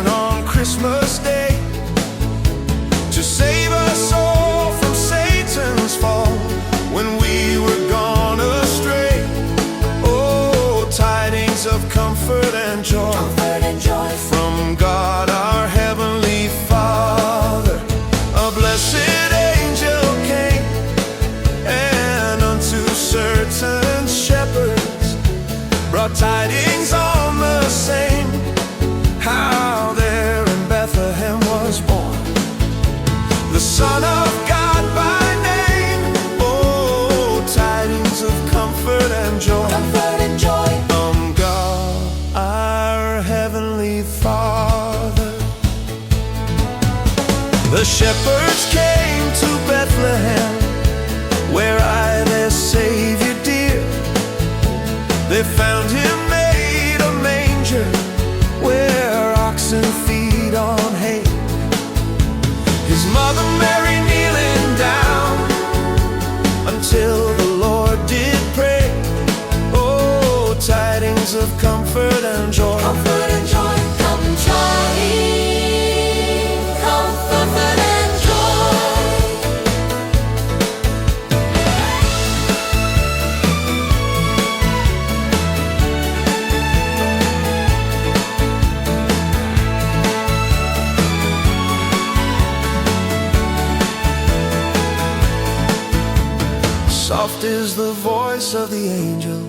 The shepherds came to Bethlehem, where I their Savior dear. They found him made a manger, where oxen feed on hay. His mother Mary kneeling down until the Lord did pray. Oh, tidings of comfort and joy. Comfort and joy, come joy, comfort and joy. Soft is the voice of the angel,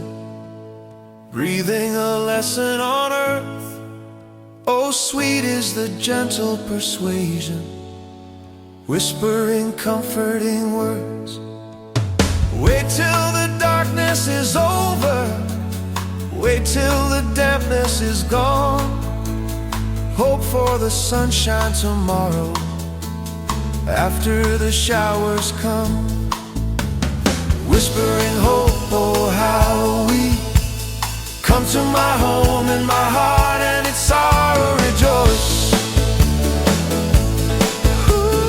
breathing a lesson on earth. Oh, sweet is the gentle persuasion, whispering comforting words. Wait till the darkness is over, wait till the dampness is gone. Hope for the sunshine tomorrow, after the showers come. Whispering hope, oh how we come to my home in my heart, and its sorrow rejoice. Ooh.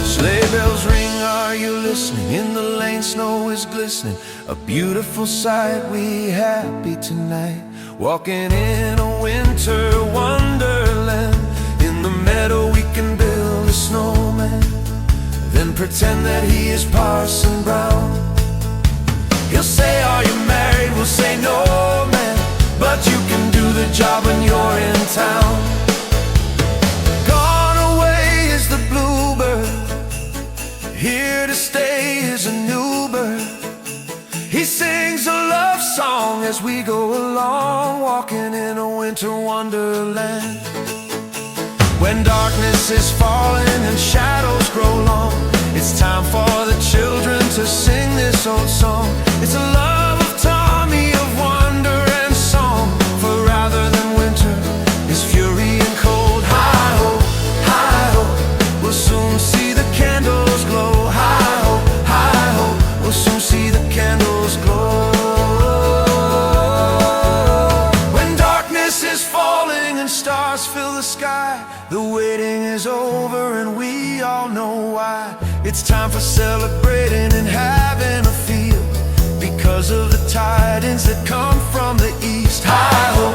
Sleigh bells ring, are you listening? In the lane snow is glistening, a beautiful sight, we happy tonight. Walking in a winter wonderland, in the meadow we can build a snowman, then pretend that he is Parson Brown. He'll say, are you married? We'll say, no, man, but you can do the job when you're in town. Gone away is the bluebird, here to stay is a new bird. He sings a love song as we go along, walking in a winter wonderland. When darkness is falling and shadows grow long, it's time for the children to sing this old song. It's a love of Tommy, of wonder and song, for rather than winter is fury and cold. Hi-ho, hi-ho, we'll soon see the candles glow. Hi-ho, hi-ho, we'll soon see the candles glow. When darkness is falling and stars fill the sky, the waiting is over and we all know why. It's time for celebrating and having a feel, because of the tidings that come from the east. Hi-ho,